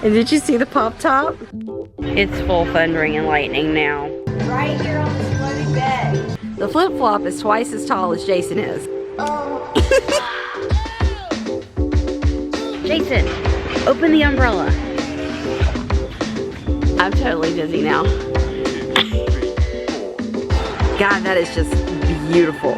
And did you see the pop top? It's full thundering and lightning now. Right here on this floating bed. The flip-flop is twice as tall as Jason is. Jason, open the umbrella. I'm totally dizzy now. God, that is just beautiful.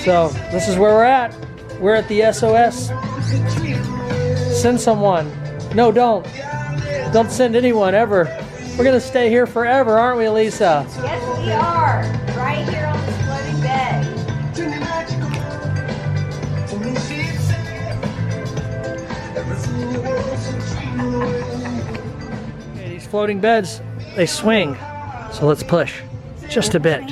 So this is where we're at. We're at the SOS. Send someone. No, don't. Don't send anyone ever. We're gonna stay here forever, aren't we, Lisa? Yes, we are. Right here on this floating bed. Okay, these floating beds, they swing. So let's push just a bit.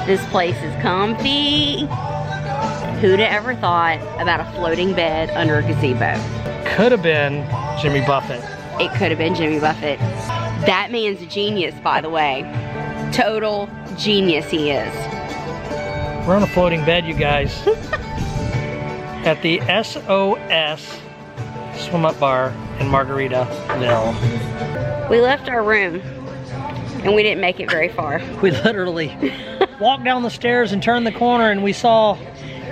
This place is comfy. Who'd have ever thought about a floating bed under a gazebo? Could have been Jimmy Buffett. It could have been Jimmy Buffett. That man's a genius, by the way. Total genius he is. We're on a floating bed, you guys. At the SOS Swim Up Bar in Margaritaville. We left our room and we didn't make it very far. We literally walked down the stairs and turned the corner and we saw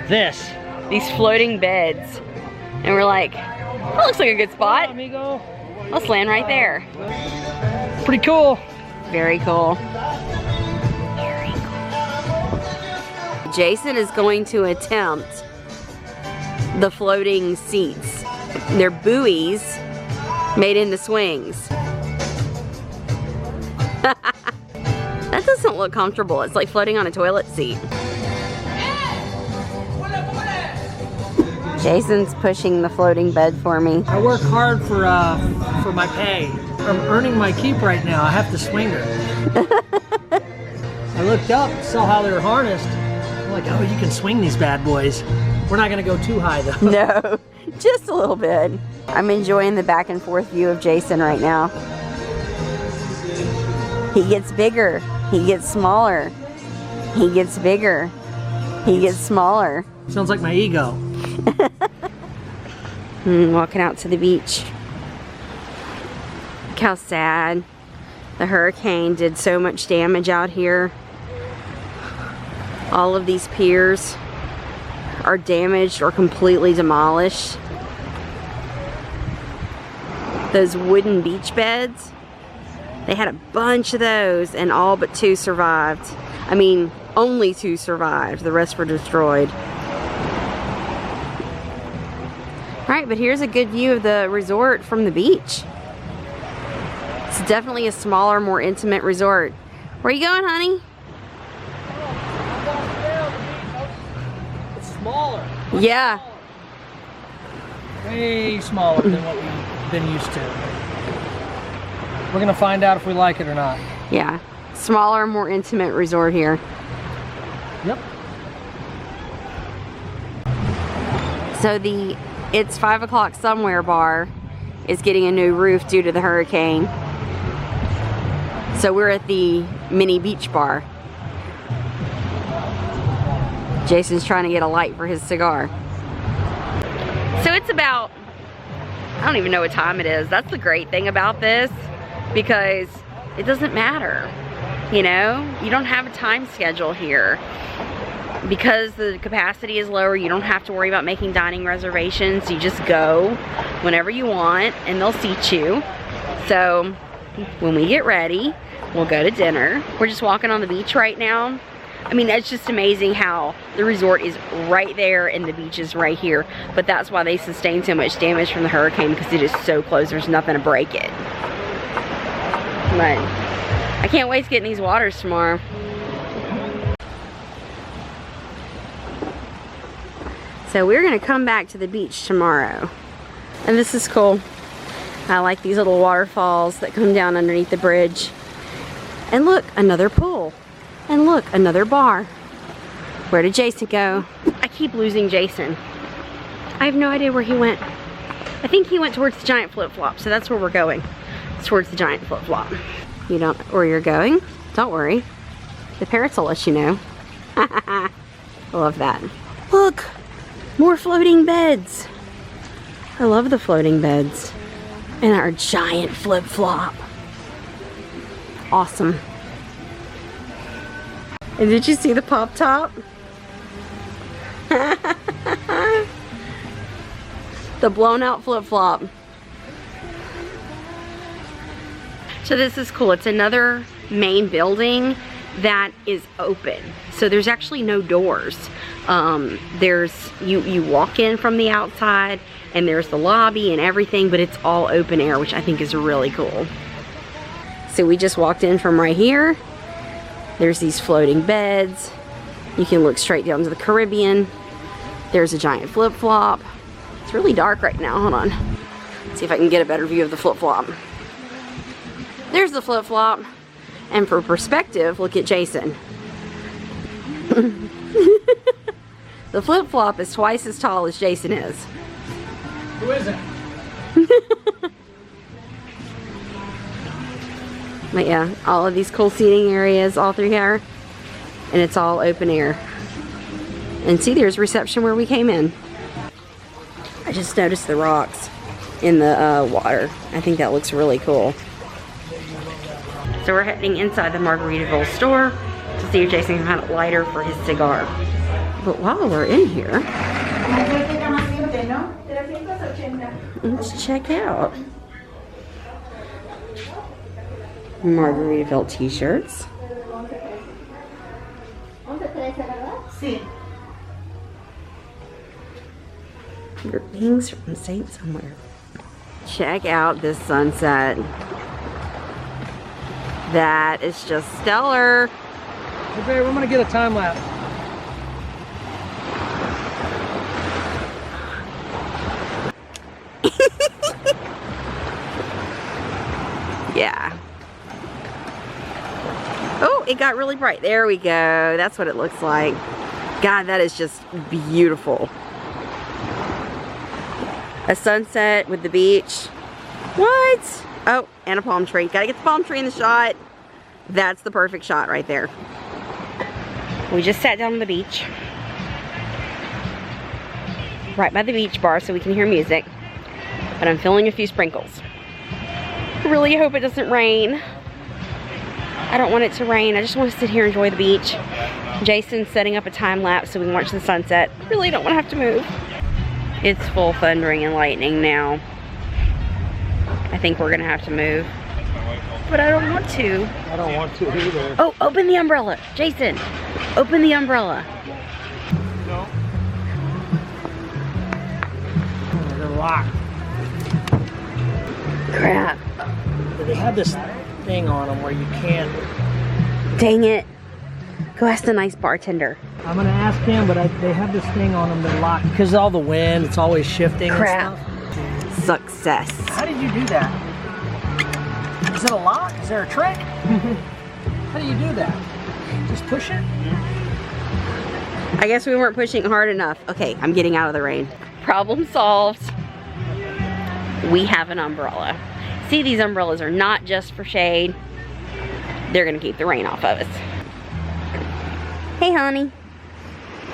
this. These floating beds. And we're like, that looks like a good spot. Amigo. Let's land right there. Pretty cool. Very cool. Very cool. Jason is going to attempt the floating seats. They're buoys made into swings. That doesn't look comfortable. It's like floating on a toilet seat. Jason's pushing the floating bed for me. I work hard for my pay. I'm earning my keep right now. I have to swing her. I looked up, saw how they were harnessed. I'm like, oh, you can swing these bad boys. We're not gonna go too high though. No, just a little bit. I'm enjoying the back and forth view of Jason right now. He gets bigger, he gets smaller. He gets bigger, he gets smaller. Sounds like my ego. Walking out to the beach. Look how sad. The hurricane did so much damage out here. All of these piers are damaged or completely demolished. Those wooden beach beds, they had a bunch of those and all but 2 survived. I mean, only 2 survived. The rest were destroyed. Alright, but here's a good view of the resort from the beach. It's definitely a smaller, more intimate resort. Where are you going, honey? It's smaller. Yeah. Way smaller than what we've been used to. We're gonna find out if we like it or not. Yeah. Smaller, more intimate resort here. Yep. So the It's 5 o'clock somewhere bar is getting a new roof due to the hurricane. So we're at the mini beach bar. Jason's trying to get a light for his cigar. So it's about, I don't even know what time it is. That's the great thing about this, because it doesn't matter. You know, you don't have a time schedule here. Because the capacity is lower, you don't have to worry about making dining reservations. You just go whenever you want and they'll seat you. So when we get ready, we'll go to dinner. We're just walking on the beach right now. I mean, it's just amazing how the resort is right there and the beach is right here. But that's why they sustained so much damage from the hurricane, because it is so close. There's nothing to break it. But I can't wait to get in these waters tomorrow. So we're gonna come back to the beach tomorrow. And this is cool. I like these little waterfalls that come down underneath the bridge. And look, another pool. And look, another bar. Where did Jason go? I keep losing Jason. I have no idea where he went. I think he went towards the giant flip-flop, so that's where we're going. It's towards the giant flip-flop. You don't know where you're going? Don't worry. The parrots will let you know. I love that. Look! More floating beds. I love the floating beds. And our giant flip-flop. Awesome. And did you see the pop top? The blown out flip-flop. So this is cool. It's another main building that is open. So there's actually no doors. You walk in from the outside and there's the lobby and everything, but it's all open air, which I think is really cool. So we just walked in from right here. There's these floating beds. You can look straight down to the Caribbean. There's a giant flip-flop. It's really dark right now. Hold on. Let's see if I can get a better view of the flip-flop. There's the flip-flop. And for perspective, look at Jason. The flip-flop is twice as tall as Jason is. Who is it? But yeah, all of these cool seating areas all through here. And it's all open air. And see, there's reception where we came in. I just noticed the rocks in the water. I think that looks really cool. So we're heading inside the Margaritaville store to see if Jason can have a lighter for his cigar. But while we're in here, let's check out Margaritaville t-shirts. Greetings from Saint somewhere. Check out this sunset. That is just stellar. Hey babe, I'm gonna get a time lapse. Yeah. Oh, it got really bright. There we go. That's what it looks like. God, that is just beautiful. A sunset with the beach. What? Oh, and a palm tree. Gotta get the palm tree in the shot. That's the perfect shot right there. We just sat down on the beach. Right by the beach bar so we can hear music. But I'm feeling a few sprinkles. I really hope it doesn't rain. I don't want it to rain. I just want to sit here and enjoy the beach. Jason's setting up a time lapse so we can watch the sunset. I really don't want to have to move. It's full thundering and lightning now. I think we're gonna have to move. But I don't want to. I don't want to either. Oh, open the umbrella. Jason, open the umbrella. No. They're locked. Crap. They have this thing on them where you can't. Dang it. Go ask the nice bartender. I'm gonna ask him, but they have this thing on them that lock because of all the wind. It's always shifting. Crap. And stuff. Success. How did you do that? Is it a lock? Is there a trick? How do you do that? Just push it? I guess we weren't pushing hard enough. Okay, I'm getting out of the rain. Problem solved. We have an umbrella. See, these umbrellas are not just for shade. They're gonna keep the rain off of us. Hey, honey.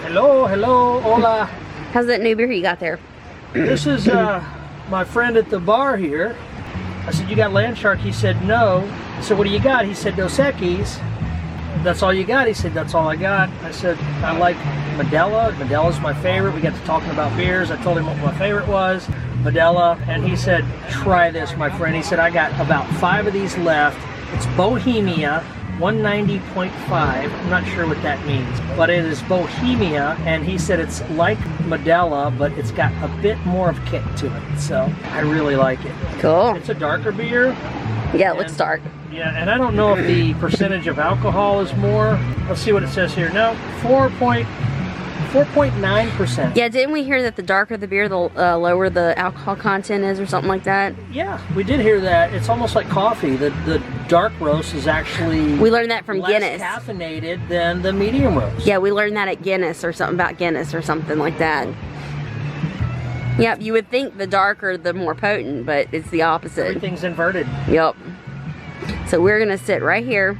Hello, hello, hola. How's that new beer you got there? This is my friend at the bar here. I said, you got land shark? He said, no. I said, what do you got? He said, Dos Equis. that's all you got? He said, that's all I got. I said, I like Modelo. Modelo's my favorite. We got to talking about beers. I told him what my favorite was, Modelo. And he said, try this, my friend. He said, I got about 5 of these left. It's Bohemia, 190.5. I'm not sure what that means, but it is Bohemia. And he said it's like Modelo, but it's got a bit more of kick to it. So I really like it. Cool. It's a darker beer. Yeah, it looks dark. Yeah, and I don't know if the percentage of alcohol is more. Let's see what it says here. No, 4.9%. Yeah, didn't we hear that the darker the beer, the lower the alcohol content is or something like that? Yeah, we did hear that. It's almost like coffee. The dark roast is actually We learned that from less Guinness. caffeinated than the medium roast. Yeah, we learned that at Guinness or something about Guinness or something like that. Yep, you would think the darker the more potent, but it's the opposite. Everything's inverted. Yep. So we're gonna sit right here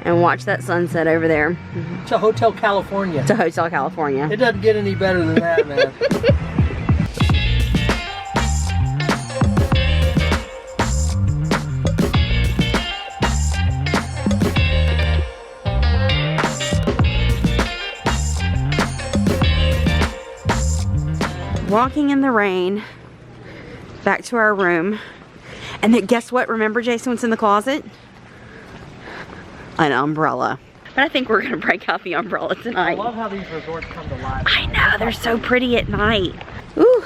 and watch that sunset over there. It's a Hotel California. To Hotel California. It doesn't get any better than that, man. Walking in the rain back to our room. And then guess what? Remember, Jason, what's in the closet? An umbrella. But I think we're gonna break out the umbrella I tonight. love how these resorts come to life. I know, they're so pretty at night. Ooh,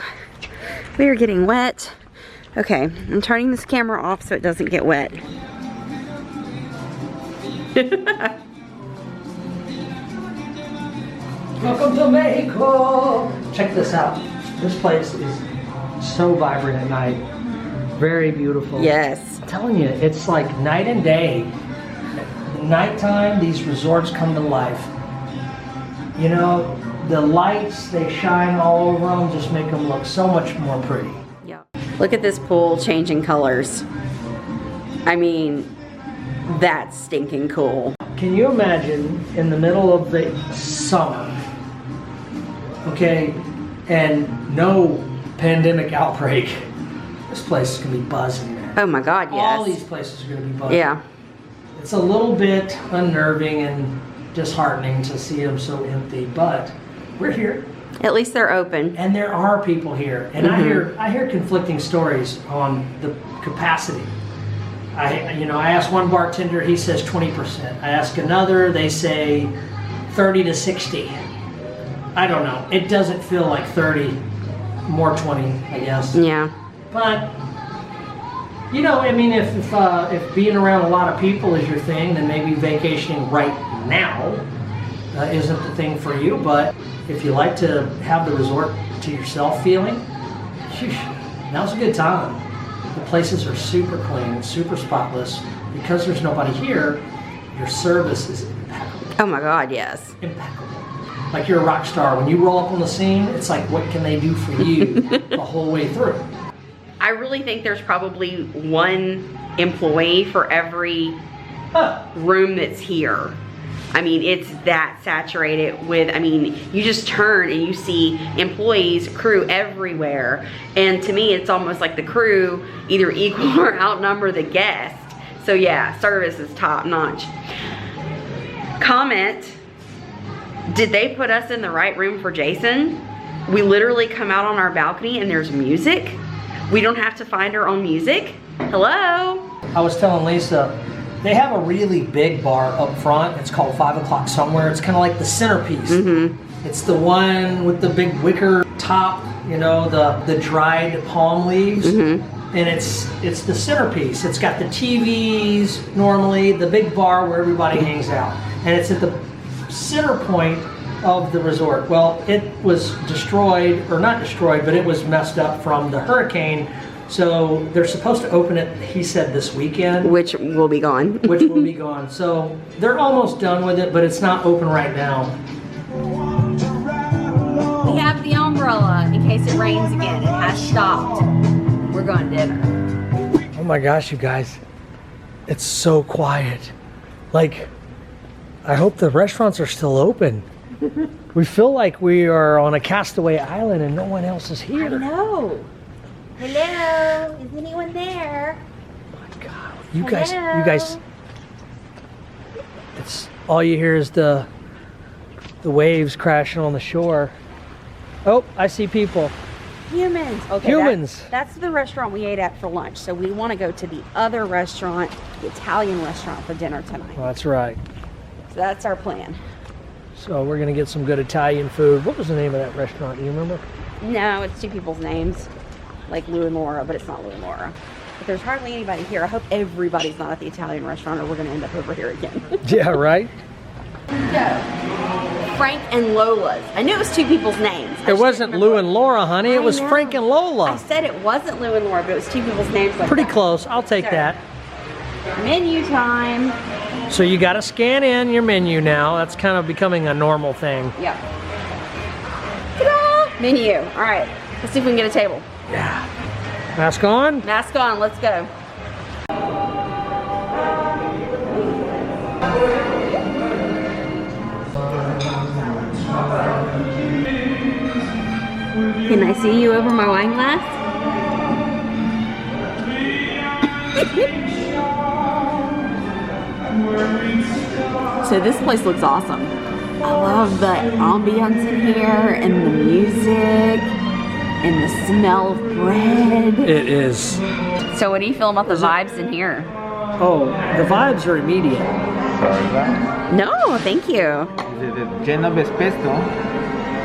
we are getting wet. Okay, I'm turning this camera off so it doesn't get wet. Welcome to Mexico. Check this out. This place is so vibrant at night. Very beautiful. Yes. I'm telling you, it's like night and day. Nighttime, these resorts come to life. You know, the lights, they shine all over them, just make them look so much more pretty. Yep. Look at this pool changing colors. I mean, that's stinking cool. Can you imagine in the middle of the summer, okay, and no pandemic outbreak, this place is gonna be buzzing, man. Oh my God, yes. All these places are gonna be buzzing. Yeah. It's a little bit unnerving and disheartening to see them so empty, but we're here. At least they're open. And there are people here, and I hear conflicting stories on the capacity. I asked one bartender, he says 20%. I ask another, they say 30 to 60. I don't know. It doesn't feel like 30, more 20, I guess. Yeah. But you know, I mean, if being around a lot of people is your thing, then maybe vacationing right now isn't the thing for you. But if you like to have the resort to yourself feeling, sheesh, now's a good time. The places are super clean, super spotless. Because there's nobody here, your service is impeccable. Oh my God, yes. Impeccable. Like you're a rock star. When you roll up on the scene, it's like, what can they do for you the whole way through? I really think there's probably one employee for every room that's here. I mean, it's that saturated with, I mean, you just turn and you see employees, crew everywhere. And to me, it's almost like the crew either equal or outnumber the guest. So yeah, service is top notch. Comment, did they put us in the right room for Jason? We literally come out on our balcony and there's music. We don't have to find our own music. Hello? I was telling Lisa, they have a really big bar up front. It's called 5 o'clock somewhere. It's kind of like the centerpiece. It's the one with the big wicker top, you know, the dried palm leaves. And it's the centerpiece. It's got the TVs normally, the big bar where everybody hangs out. And it's at the center point of the resort. Well, it was destroyed, or not destroyed, but it was messed up from the hurricane. So they're supposed to open it, he said, this weekend. Which will be gone. Which will be gone. So they're almost done with it, but it's not open right now. We have the umbrella in case it rains again. It has stopped. We're going to dinner. Oh my gosh, you guys. It's so quiet. Like, I hope the restaurants are still open. We feel like we are on a castaway island and no one else is here. I know. Hello, is anyone there? Oh my God, you guys, all you hear is the waves crashing on the shore. Oh, I see people. Humans. Okay, Humans. That's the restaurant we ate at for lunch. So we want to go to the other restaurant, the Italian restaurant, for dinner tonight. Well, that's right. So that's our plan. So we're gonna get some good Italian food. What was the name of that restaurant? Do you remember? No, it's two people's names, like Lou and Laura, but it's not Lou and Laura. But there's hardly anybody here. I hope everybody's not at the Italian restaurant, or we're gonna end up over here again. Yeah, right. So, Frank and Lola's. I knew it was two people's names. It wasn't Lou and Laura, honey. It was know. Frank and Lola. I said it wasn't Lou and Laura, but it was two people's names. Like Pretty that. close. I'll take So, that. Menu time. So you got to scan in your menu now. That's kind of becoming a normal thing. Yep. Ta-da! Menu. All right. Let's see if we can get a table. Yeah. Mask on. Mask on. Let's go. Can I see you over my wine glass? So this place looks awesome. I love the ambiance in here and the music and the smell of bread. It is. So what do you feel about the vibes in here? Oh, the vibes are immediate. No, thank you. The Genovese pesto.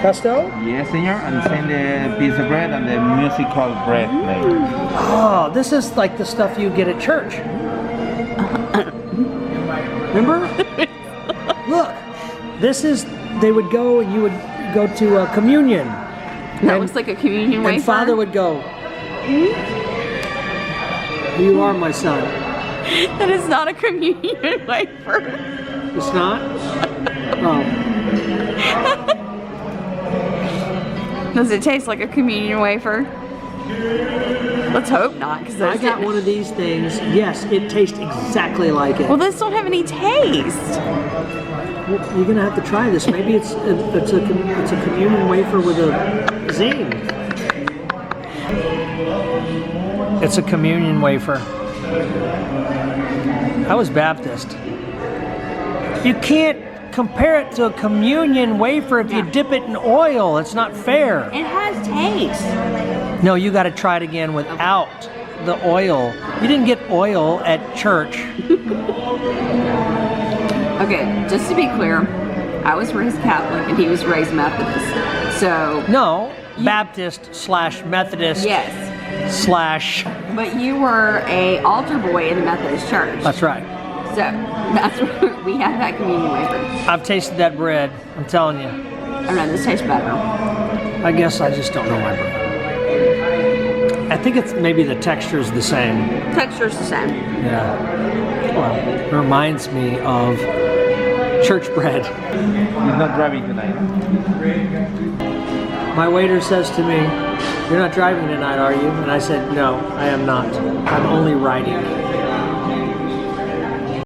Pesto? Yes, senor. And send the piece of bread and the musical bread. Oh, this is like the stuff you get at church. Remember? Look, this is, they would go and you would go to a communion. That looks like a communion wafer. And Father would go, you are my son. That is not a communion wafer. It's not? Oh. Does it taste like a communion wafer? Let's hope not, because I got one of these things. Yes, it tastes exactly like it. Well, those don't have any taste. Well, you're gonna have to try this. Maybe it's a communion wafer with a zing. It's a communion wafer. I was Baptist. You can't compare it to a communion wafer if you dip it in oil. It's not fair. It has taste. No, you got to try it again without the oil. You didn't get oil at church. Okay, just to be clear, I was raised Catholic and he was raised Methodist. So No, Baptist slash Methodist yes, slash. but you were a altar boy in the Methodist church. That's right. So that's where we had that communion wafer. I've tasted that bread. I'm telling you. I don't know, this tastes better. I guess I just don't know my bread. I think it's maybe the texture's the same. Texture's the same. Yeah. Well, it reminds me of church bread. He's not driving tonight. My waiter says to me, "You're not driving tonight, are you?" And I said, "No, I am not. I'm only riding."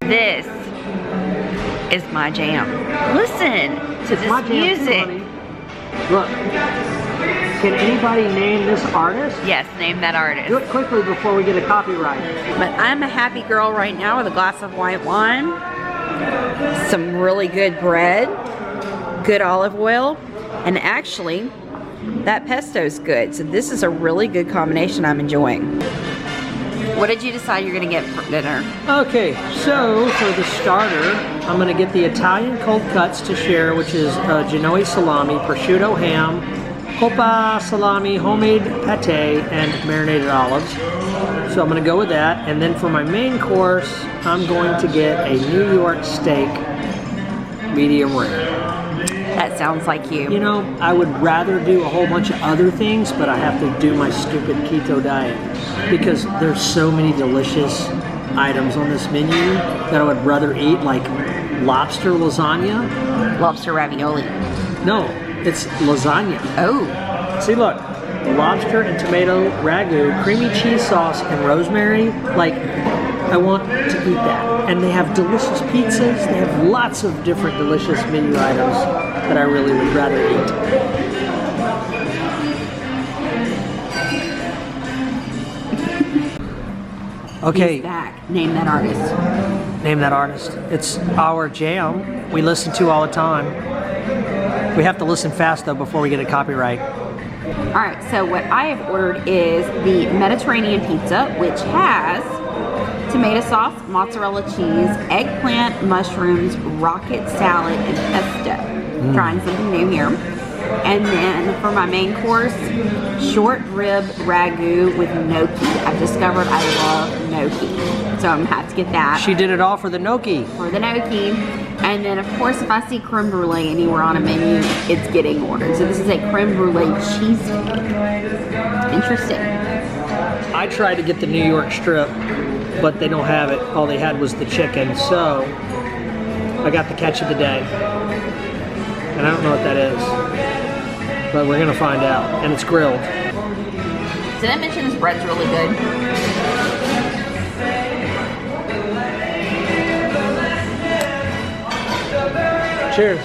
This is my jam. Listen to this My jam too, music. honey. Look, can anybody name this artist? Yes, name that artist. Do it quickly before we get a copyright. But I'm a happy girl right now with a glass of white wine, some really good bread, good olive oil, and actually, that pesto's good. So this is a really good combination I'm enjoying. What did you decide you're gonna get for dinner? Okay, so for the starter, I'm gonna get the Italian cold cuts to share, which is Genoese salami, prosciutto ham, coppa salami, homemade pate, and marinated olives. So I'm gonna go with that. And then for my main course, I'm going to get a New York steak, medium rare. That sounds like you. You know, I would rather do a whole bunch of other things, but I have to do my stupid keto diet because there's so many delicious items on this menu that I would rather eat, like lobster lasagna. Lobster ravioli. No, it's lasagna. Oh, See, look, lobster and tomato ragu, creamy cheese sauce, and rosemary. Like, I want to eat that. And they have delicious pizzas. They have lots of different delicious menu items that I really would rather eat. he's Okay, back. Name that artist. Name that artist. It's our jam. We listen to all the time. We have to listen fast though before we get a copyright. All right, so what I have ordered is the Mediterranean pizza, which has tomato sauce, mozzarella cheese, eggplant, mushrooms, rocket salad, and pesto. Trying something new here. And then for my main course, short rib ragu with gnocchi. I've discovered I love gnocchi, so I'm gonna have to get that. She did it all for the gnocchi. For the gnocchi. And then of course, if I see creme brulee anywhere on a menu, it's getting ordered. So this is a creme brulee cheesecake. Interesting. I tried to get the New York strip, but they don't have it. All they had was the chicken, so I got the catch of the day. And I don't know what that is, but we're gonna find out. And it's grilled. Did I mention this bread's really good? Cheers.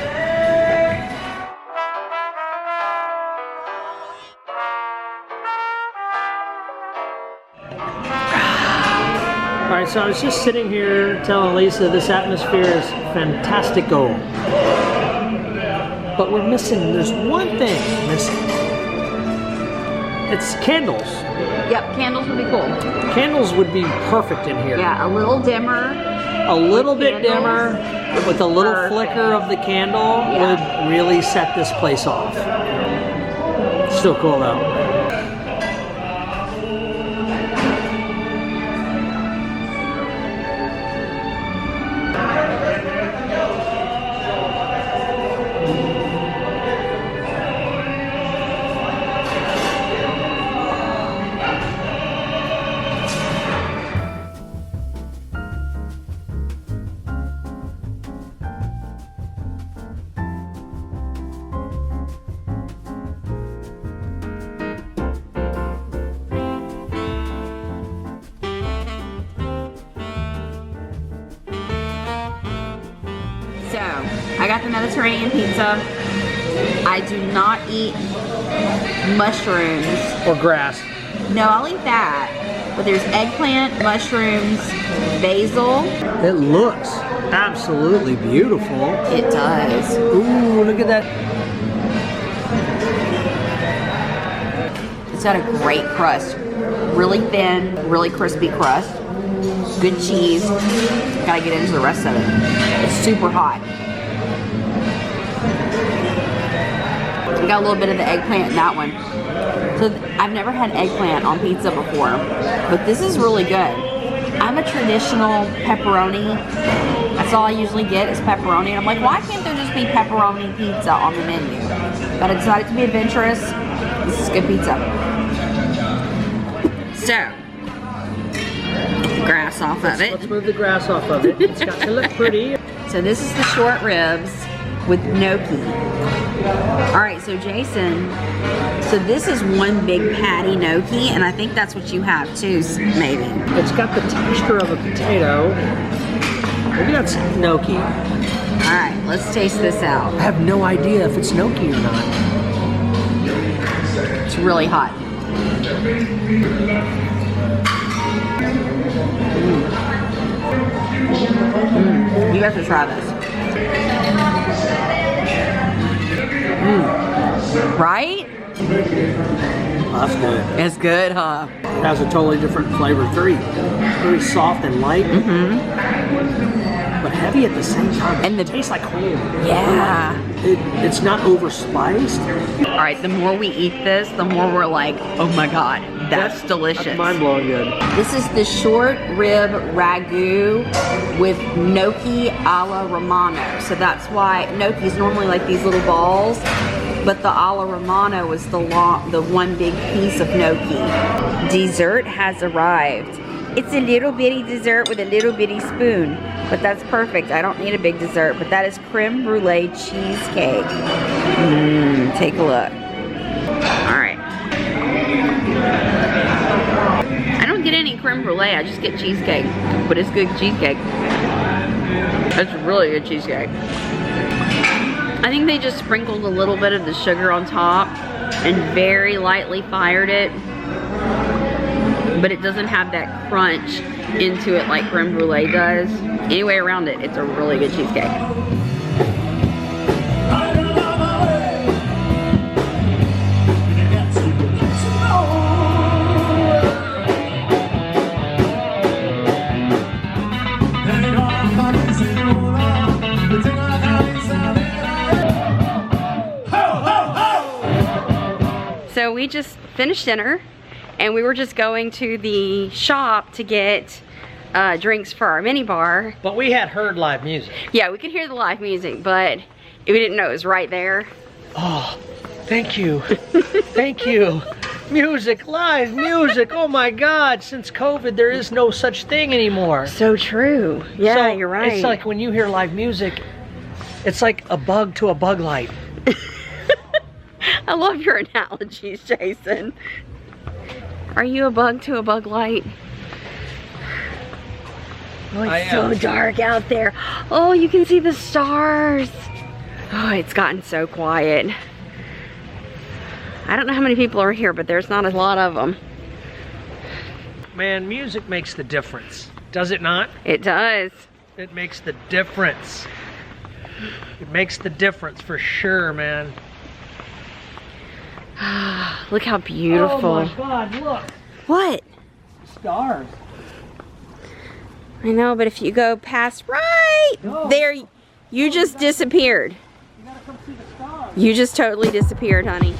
All right, so I was just sitting here telling Lisa this atmosphere is fantastical. But we're missing, there's one thing missing. It's candles. Yep, candles would be cool. Candles would be perfect in here. Yeah, a little dimmer. A little bit candles. dimmer with a little Perfect. flicker of the candle would really set this place off. Still cool though. So, I got the Mediterranean pizza. I do not eat mushrooms. Or grass. No, I'll eat that. But there's eggplant, mushrooms, basil. It looks absolutely beautiful. It does. Ooh, look at that. It's got a great crust. Really thin, really crispy crust. Good cheese. Gotta get into the rest of it. It's super hot. We got a little bit of the eggplant in that one. So I've never had eggplant on pizza before, but this is really good. I'm a traditional pepperoni. That's all I usually get is pepperoni. And I'm like, why can't there just be pepperoni pizza on the menu? But I decided to be adventurous. This is good pizza. So, grass off of it. Let's move the grass off of it. It's got to look pretty. So this is the short ribs with gnocchi. All right, so Jason, so this is one big patty gnocchi, and I think that's what you have too, maybe. It's got the texture of a potato. Maybe that's gnocchi. All right, let's taste this out. I have no idea if it's gnocchi or not. It's really hot. You have to try this. Right? That's good. It's good, huh? It has a totally different flavor. Very soft and light. But heavy at the same time. And it tastes like home. Yeah. It's not overspiced. All right, the more we eat this, the more we're like, oh my God, that's delicious. That's mind-blowing good. This is the short rib ragu with gnocchi alla Romano. So that's why gnocchi is normally like these little balls, but the alla Romano is the one big piece of gnocchi. Dessert has arrived. It's a little bitty dessert with a little bitty spoon, but that's perfect. I don't need a big dessert, but that is creme brulee cheesecake. Take a look. All right. I don't get any creme brulee, I just get cheesecake, but it's good cheesecake. It's really good cheesecake. I think they just sprinkled a little bit of the sugar on top and very lightly fired it, but it doesn't have that crunch into it like creme brulee does. Any way around it, it's a really good cheesecake. So we just finished dinner and we were just going to the shop to get drinks for our mini bar. But we had heard live music. Yeah, we could hear the live music, but we didn't know it was right there. Oh, thank you. Thank you. Music, live music. Oh my God, since COVID, there is no such thing anymore. So true. Yeah, So you're right. It's like when you hear live music, it's like a bug to a bug light. I love your analogies, Jason. Are you a bug to a bug light? Oh, it's so dark out there. Oh, you can see the stars. Oh, it's gotten so quiet. I don't know how many people are here, but there's not a lot of them. Man, music makes the difference. Does it not? It does. It makes the difference. It makes the difference for sure, man. Look how beautiful. Oh my God, look. What? Stars. I know, but if you go past right there, you just disappeared. You gotta come see the stars. You just totally disappeared, honey.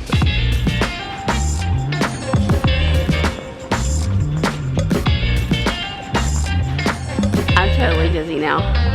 I'm totally dizzy now.